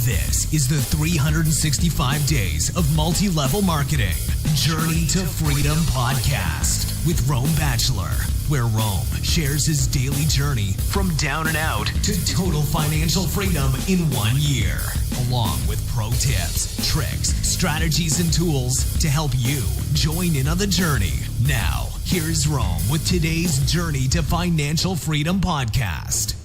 This is the 365 Days of Multi-Level Marketing Journey to Freedom podcast with Rome Batchelor, where Rome shares his daily journey from down and out to total financial freedom in 1 year, along with pro tips, tricks, strategies, and tools to help you join in on the journey. Now, here's Rome with today's Journey to Financial Freedom podcast.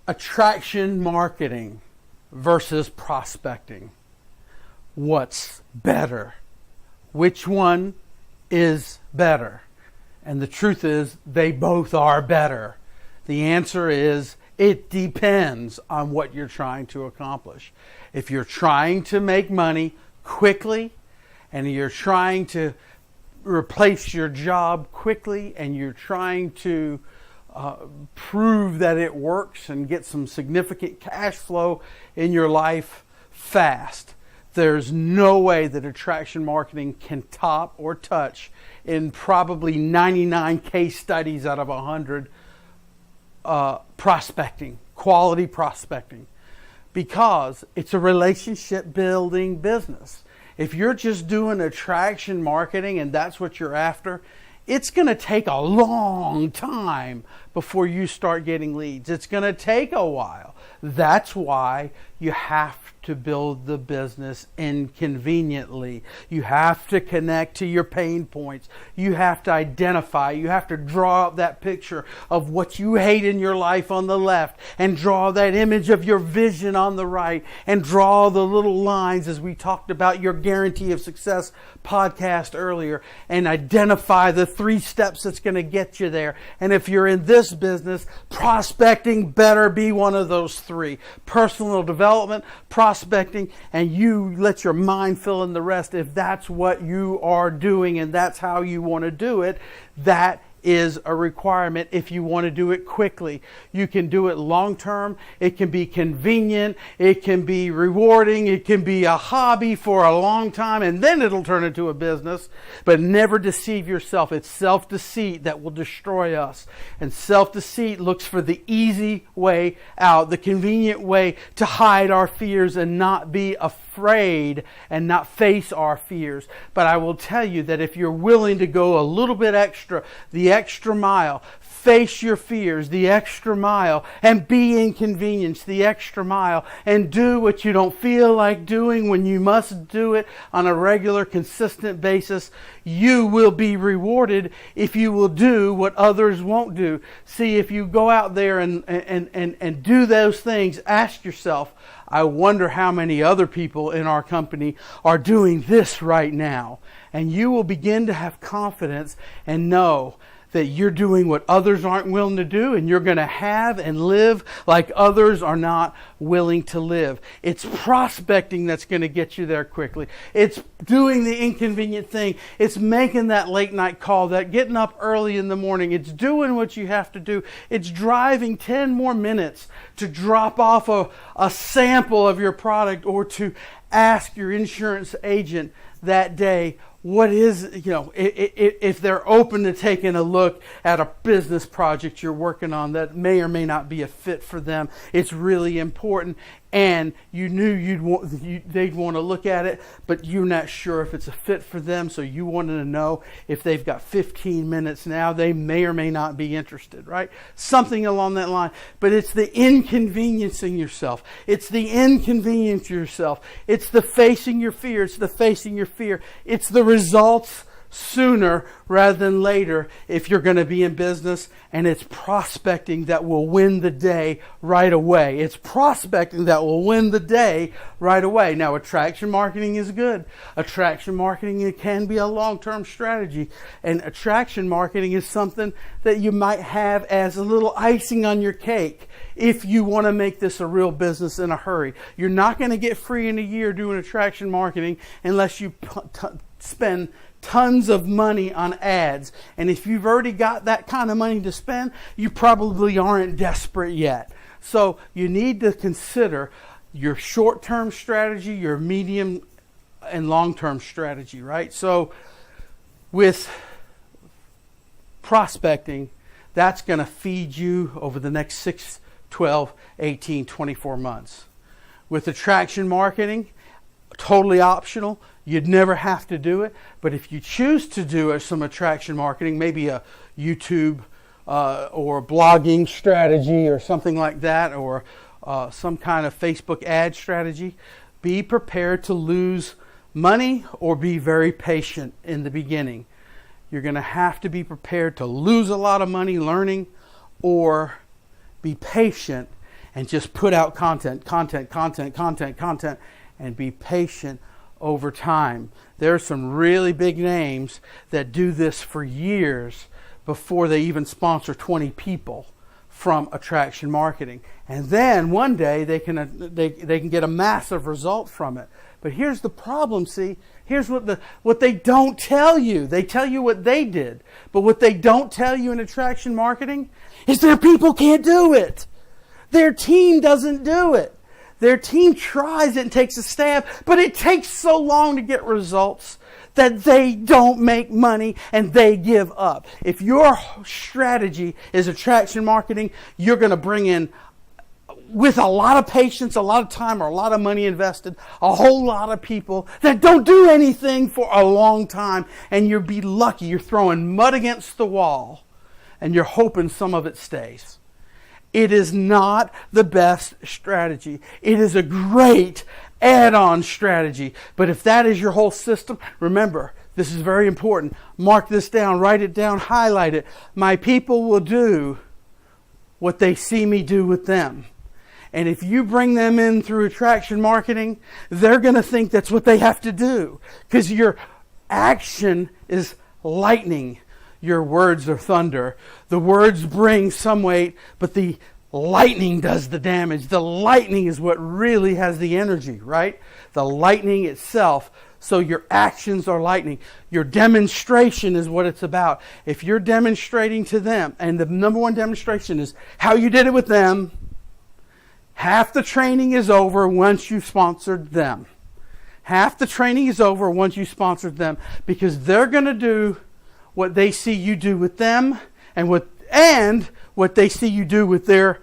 Attraction marketing versus prospecting. What's better? Which one is better? And the truth is, they both are better. The answer is, it depends on what you're trying to accomplish. If you're trying to make money quickly, and you're trying to replace your job quickly, and you're trying to prove that it works and get some significant cash flow in your life fast, there's no way that attraction marketing can top or touch in probably 99 case studies out of 100 prospecting, quality prospecting, because it's a relationship building business. If you're just doing attraction marketing and that's what you're after, it's going to take a long time before you start getting leads. It's going to take a while. That's why you have to build the business inconveniently. You have to connect to your pain points. You have to identify. You have to draw up that picture of what you hate in your life on the left, and draw that image of your vision on the right, and draw the little lines as we talked about your Guarantee of Success podcast earlier, and identify the 3 steps that's going to get you there. And if you're in this business, prospecting better be one of those 3. Personal development, prospecting, and you let your mind fill in the rest. If that's what you are doing and that's how you want to do it, that is a requirement if you want to do it quickly. You can do it long term. It can be convenient. It can be rewarding. It can be a hobby for a long time, and then it'll turn into a business. But never deceive yourself. It's self-deceit that will destroy us. And self-deceit looks for the easy way out, the convenient way to hide our fears and not be afraid and not face our fears. But I will tell you that if you're willing to go a little bit extra, the extra mile, face your fears, the extra mile, and be inconvenienced, the extra mile, and do what you don't feel like doing when you must do it on a regular, consistent basis, you will be rewarded if you will do what others won't do. See, if you go out there and do those things, ask yourself, I wonder how many other people in our company are doing this right now. And you will begin to have confidence and know that you're doing what others aren't willing to do, and you're going to have and live like others are not willing to live. It's prospecting that's going to get you there quickly. It's doing the inconvenient thing. It's making that late night call, that getting up early in the morning. It's doing what you have to do. It's driving 10 more minutes to drop off a sample of your product, or to ask your insurance agent that day, what is, if they're open to taking a look at a business project you're working on that may or may not be a fit for them. It's really important, and you knew they'd want to look at it, but you're not sure if it's a fit for them, so you wanted to know if they've got 15 minutes now. They may or may not be interested, right? Something along that line. But it's the inconveniencing yourself. It's the inconvenience yourself. It's the facing your fear. It's the facing your fear. It's the results sooner rather than later if you're going to be in business, and it's prospecting that will win the day right away. It's prospecting that will win the day right away. Now, attraction marketing is good. Attraction marketing, it can be a long-term strategy, and attraction marketing is something that you might have as a little icing on your cake if you want to make this a real business in a hurry. You're not going to get free in a year doing attraction marketing unless you spend tons of money on ads. And if you've already got that kind of money to spend, you probably aren't desperate yet. So you need to consider your short-term strategy, your medium and long-term strategy, right? So with prospecting, that's going to feed you over the next 6, 12, 18, 24 months. With attraction marketing, totally optional. You'd never have to do it. But if you choose to do some attraction marketing, maybe a YouTube or blogging strategy or something like that, or some kind of Facebook ad strategy, be prepared to lose money or be very patient in the beginning. You're going to have to be prepared to lose a lot of money learning, or be patient and just put out content, and be patient over time. There are some really big names that do this for years before they even sponsor 20 people from attraction marketing. And then one day they can get a massive result from it. But here's the problem, see? Here's what they don't tell you. They tell you what they did. But what they don't tell you in attraction marketing is their people can't do it. Their team doesn't do it. Their team tries it and takes a stab, but it takes so long to get results that they don't make money and they give up. If your strategy is attraction marketing, you're going to bring in, with a lot of patience, a lot of time, or a lot of money invested, a whole lot of people that don't do anything for a long time, and you'll be lucky. You're throwing mud against the wall and you're hoping some of it stays. It is not the best strategy. It is a great add-on strategy. But if that is your whole system, remember, this is very important. Mark this down, write it down, highlight it. My people will do what they see me do with them. And if you bring them in through attraction marketing, they're going to think that's what they have to do. Because your action is lightning. Your words are thunder. The words bring some weight, but the lightning does the damage. The lightning is what really has the energy, right? The lightning itself. So your actions are lightning. Your demonstration is what it's about. If you're demonstrating to them, and the number one demonstration is how you did it with them, half the training is over once you've sponsored them. Half the training is over once you sponsored them, because they're going to do what they see you do with them, and what they see you do with their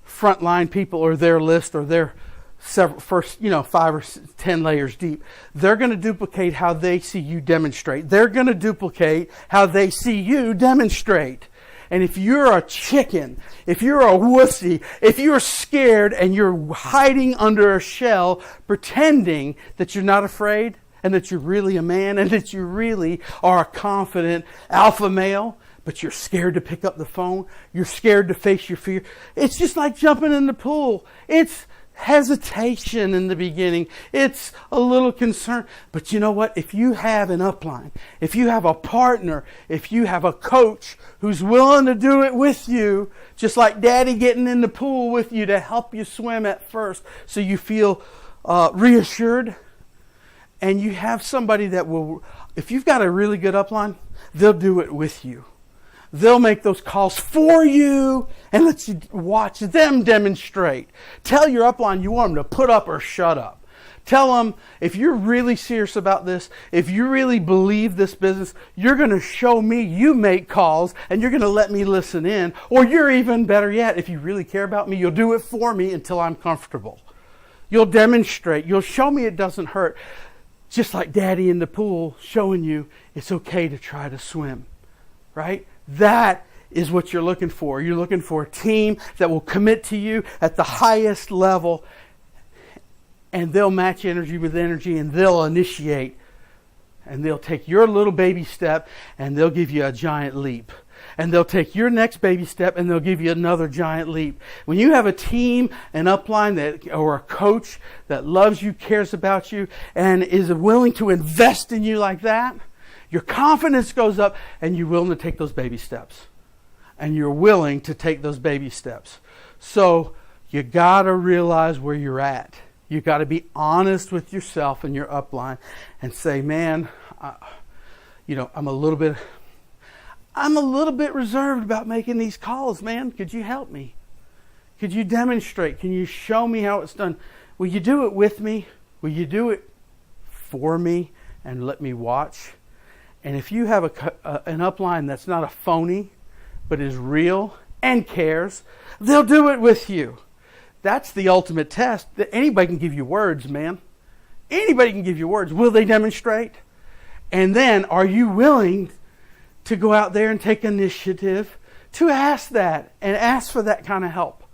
frontline people, or their list, or their first 5 or 10 layers deep. They're going to duplicate how they see you demonstrate. They're going to duplicate how they see you demonstrate. And if you're a chicken, if you're a wussy, if you're scared and you're hiding under a shell, pretending that you're not afraid, and that you're really a man, and that you really are a confident alpha male, but you're scared to pick up the phone, you're scared to face your fear. It's just like jumping in the pool. It's hesitation in the beginning. It's a little concern. But you know what? If you have an upline, if you have a partner, if you have a coach who's willing to do it with you, just like Daddy getting in the pool with you to help you swim at first so you feel reassured, and you have somebody that will, if you've got a really good upline, they'll do it with you. They'll make those calls for you and let you watch them demonstrate. Tell your upline you want them to put up or shut up. Tell them, if you're really serious about this, if you really believe this business, you're going to show me you make calls and you're going to let me listen in. Or you're even better yet, if you really care about me, you'll do it for me until I'm comfortable. You'll demonstrate. You'll show me it doesn't hurt. Just like Daddy in the pool showing you it's okay to try to swim, right? That is what you're looking for. You're looking for a team that will commit to you at the highest level, and they'll match energy with energy, and they'll initiate, and they'll take your little baby step, and they'll give you a giant leap. And they'll take your next baby step and they'll give you another giant leap. When you have a team, an upline or a coach that loves you, cares about you, and is willing to invest in you like that, your confidence goes up and you're willing to take those baby steps. And you're willing to take those baby steps. So you got to realize where you're at. You got to be honest with yourself and your upline and say, man, I'm a little bit reserved about making these calls, man. Could you help me? Could you demonstrate? Can you show me how it's done? Will you do it with me? Will you do it for me and let me watch? And if you have an upline that's not a phony, but is real and cares, they'll do it with you. That's the ultimate test. That anybody can give you words, man. Anybody can give you words. Will they demonstrate? And then, are you willing to go out there and take initiative to ask that and ask for that kind of help?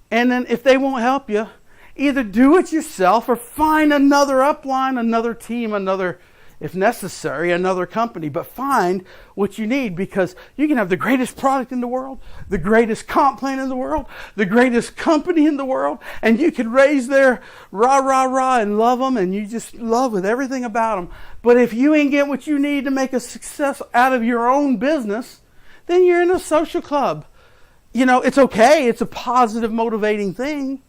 And then if they won't help you, either do it yourself or find another upline, another team, another, if necessary, another company. But find what you need, because you can have the greatest product in the world, the greatest comp plan in the world, the greatest company in the world, and you can raise their rah, rah, rah and love them, and you just love with everything about them. But if you ain't get what you need to make a success out of your own business, then you're in a social club. You know, it's okay. It's a positive, motivating thing,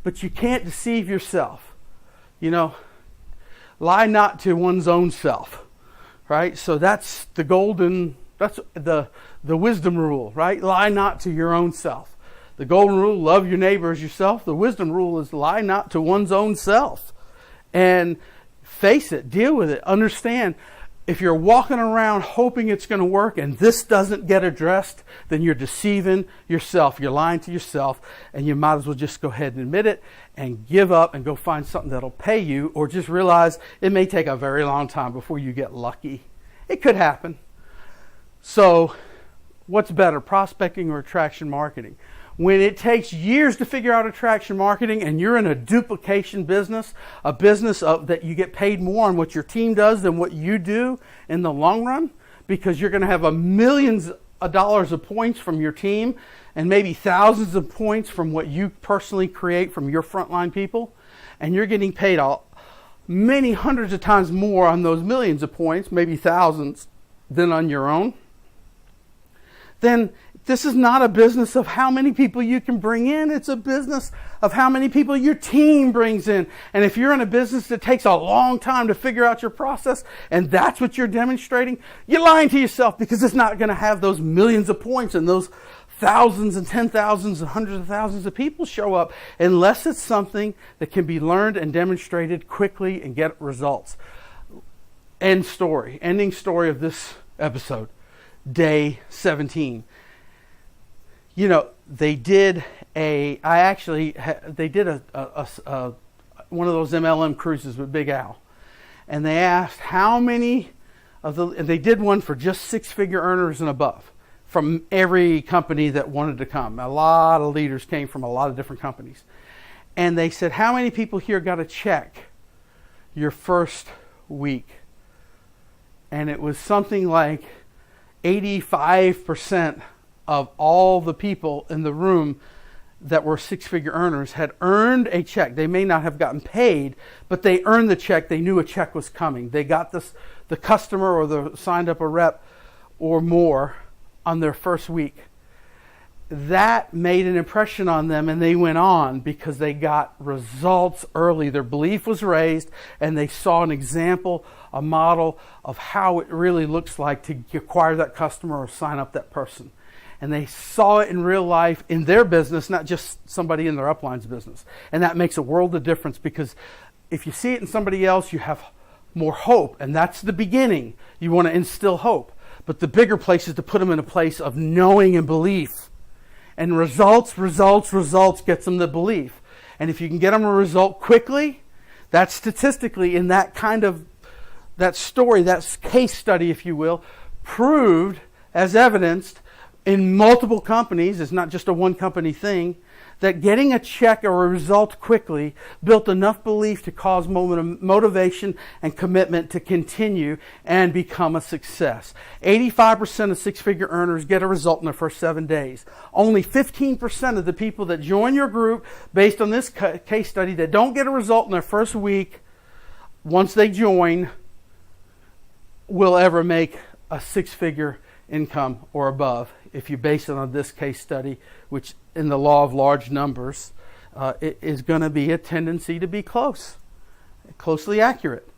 but you can't deceive yourself. You know, lie not to one's own self, right? So that's the wisdom rule, right? Lie not to your own self. The golden rule, love your neighbor as yourself. The wisdom rule is lie not to one's own self. And face it, deal with it, understand. If you're walking around hoping it's going to work and this doesn't get addressed, then you're deceiving yourself. You're lying to yourself, and you might as well just go ahead and admit it and give up and go find something that'll pay you, or just realize it may take a very long time before you get lucky. It could happen. So what's better, prospecting or attraction marketing? When it takes years to figure out attraction marketing and you're in a duplication business, a business that you get paid more on what your team does than what you do in the long run, because you're going to have millions of dollars of points from your team and maybe thousands of points from what you personally create from your frontline people, and you're getting paid many hundreds of times more on those millions of points, maybe thousands, than on your own, then this is not a business of how many people you can bring in. It's a business of how many people your team brings in. And if you're in a business that takes a long time to figure out your process, and that's what you're demonstrating, you're lying to yourself, because it's not going to have those millions of points and those thousands and 10,000s and hundreds of thousands of people show up, unless it's something that can be learned and demonstrated quickly and get results. Ending story of this episode, day 17. You know, they did one of those MLM cruises with Big Al, and they asked how many and they did one for just six-figure earners and above from every company that wanted to come. A lot of leaders came from a lot of different companies, and they said, how many people here got a check your first week? And it was something like 85% of all the people in the room that were six-figure earners had earned a check. They may not have gotten paid, but they earned the check. They knew a check was coming. They got the customer or signed up a rep or more on their first week. That made an impression on them, and they went on because they got results early. Their belief was raised, and they saw an example, a model of how it really looks like to acquire that customer or sign up that person. And they saw it in real life in their business, not just somebody in their upline's business. And that makes a world of difference, because if you see it in somebody else, you have more hope. And that's the beginning. You want to instill hope. But the bigger place is to put them in a place of knowing and belief. And results gets them the belief. And if you can get them a result quickly, that's statistically in that story, that case study, if you will, proved as evidenced in multiple companies, it's not just a one company thing, that getting a check or a result quickly built enough belief to cause motivation and commitment to continue and become a success. 85% of six-figure earners get a result in their first 7 days. Only 15% of the people that join your group, based on this case study, that don't get a result in their first week, once they join, will ever make a six-figure income or above. If you base it on this case study, which in the law of large numbers, it is going to be a tendency to be closely accurate.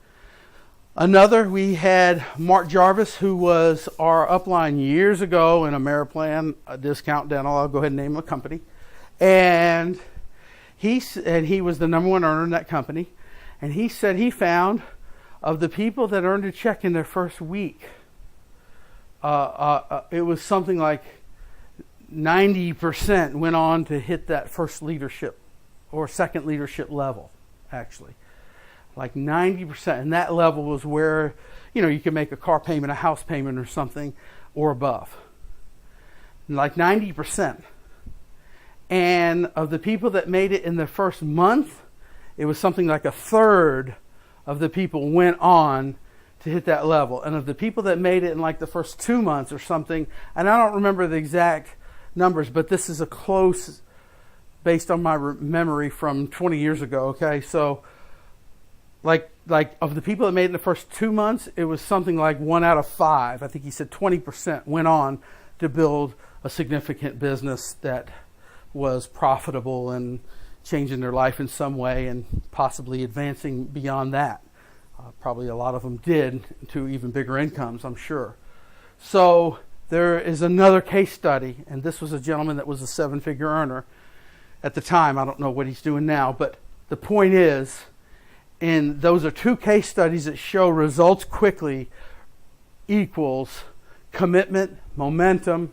Another, we had Mark Jarvis, who was our upline years ago in Ameriplan, Discount Dental. I'll go ahead and name a company. And he was the number one earner in that company. And he said he found, of the people that earned a check in their first week, it was something like 90% went on to hit that first leadership or second leadership level, actually. Like 90%. And that level was where, you could make a car payment, a house payment or something, or above. Like 90%. And of the people that made it in the first month, it was something like a third of the people went on to hit that level. And of the people that made it in like the first 2 months or something, and I don't remember the exact numbers, but this is a close, based on my memory from 20 years ago, okay? So, like of the people that made it in the first 2 months, it was something like 1 out of 5. I think he said 20% went on to build a significant business that was profitable and changing their life in some way and possibly advancing beyond that. Probably a lot of them did, to even bigger incomes, I'm sure. So there is another case study, and this was a gentleman that was a 7-figure earner at the time. I don't know what he's doing now, but the point is, and those are 2 case studies that show results quickly equals commitment, momentum,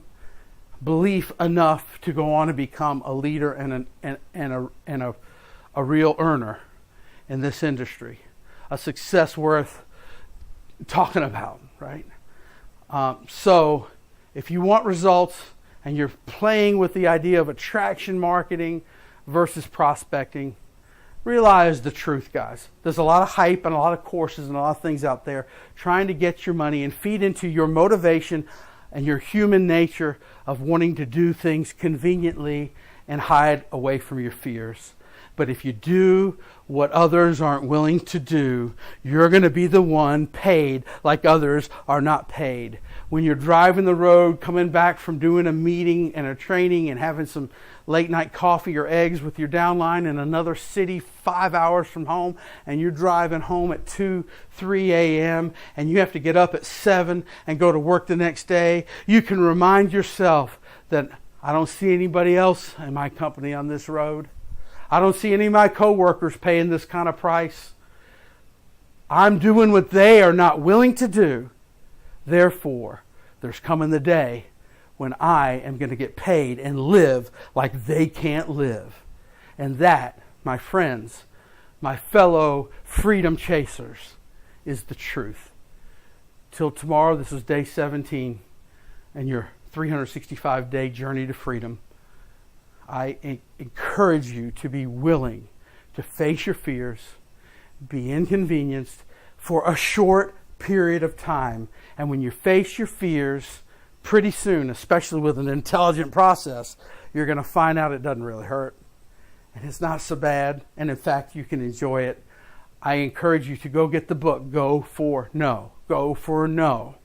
belief enough to go on and become a leader and a real earner in this industry. A success worth talking about, right? So if you want results and you're playing with the idea of attraction marketing versus prospecting, realize the truth, guys. There's a lot of hype and a lot of courses and a lot of things out there trying to get your money and feed into your motivation and your human nature of wanting to do things conveniently and hide away from your fears. But if you do what others aren't willing to do, you're going to be the one paid like others are not paid. When you're driving the road, coming back from doing a meeting and a training and having some late night coffee or eggs with your downline in another city 5 hours from home, and you're driving home at 2, 3 a.m. and you have to get up at 7 and go to work the next day, you can remind yourself that I don't see anybody else in my company on this road. I don't see any of my coworkers paying this kind of price. I'm doing what they are not willing to do. Therefore, there's coming the day when I am going to get paid and live like they can't live. And that, my friends, my fellow freedom chasers, is the truth. Till tomorrow, this is day 17 and your 365-day journey to freedom. I encourage you to be willing to face your fears, be inconvenienced for a short period of time. And when you face your fears, pretty soon, especially with an intelligent process, you're going to find out it doesn't really hurt. And it's not so bad. And in fact, you can enjoy it. I encourage you to go get the book, Go for No. Go for No.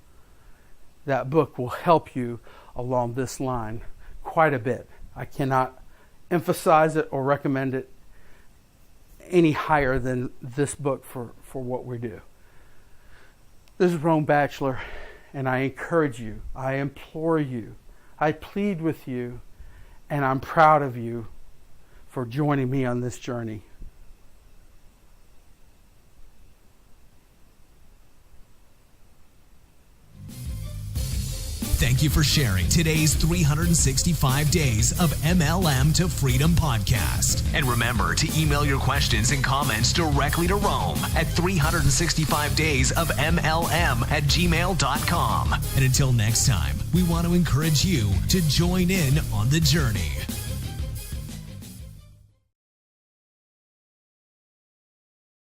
That book will help you along this line quite a bit. I cannot emphasize it or recommend it any higher than this book for what we do. This is Rome Bachelor, and I encourage you, I implore you, I plead with you, and I'm proud of you for joining me on this journey. Thank you for sharing today's 365 Days of MLM to Freedom podcast. And remember to email your questions and comments directly to Rome at 365daysofmlm@gmail.com. And until next time, we want to encourage you to join in on the journey.